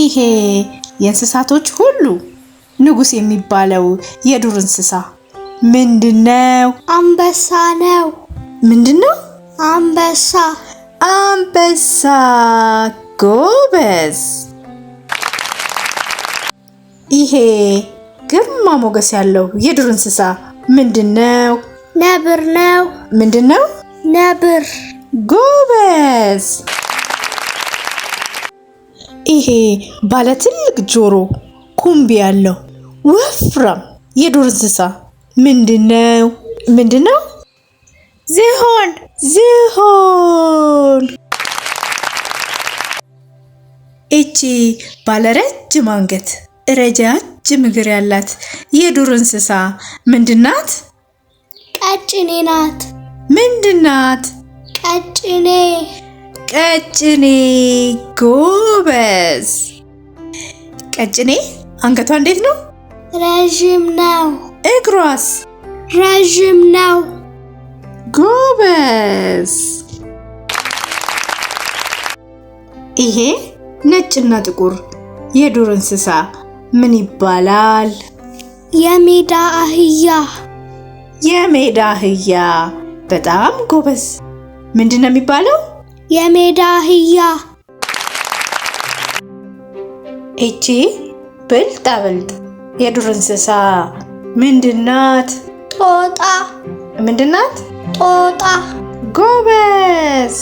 ይሄ የእንስሳቶች ሁሉ ንጉስ የሚባለው የዱር እንስሳ ምንድነው? አንበሳ ነው። ምንድነው? አንበሳ። አንበሳ። ጎበዝ። ይሄ ግርማ ሞገስ ያለው የዱር እንስሳ ምንድነው? ነብር ነው። ምንድነው? ነብር። ጎበዝ። ይሄ ባለ ትልቅ ጆሮ ኩምቢ ያለው ወፍራም የዱር እንስሳ ምንድነው? ምንድነው? ዝሆን። ዝሆን። እቺ ባለ ረጅም አንገት ረጃጅም እግር ያላት የዱር እንስሳ ምንድናት? ቀጭኔ ናት። ምንድናት? ቀጭኔ። ቀጭኔ። ጎበዝ። ቀጭኔ አንገቷ እንዴት ነው? ረዥም ነው። እግሯስ? ረዥም ነው። ጎበዝ። ይሄ ነጭና ጥቁር የዱር እንስሳ ምን ይባላል? የሜዳ አህያ። የሜዳ አህያ። በጣም ጎበዝ። ምንድነው የሚባለው? የሜዳ አህያ። እቺ ብልጣብልጥ የዱር እንስሳ ምንድናት? ጦጣ። ምንድናት? ጦጣ። ጎበዝ።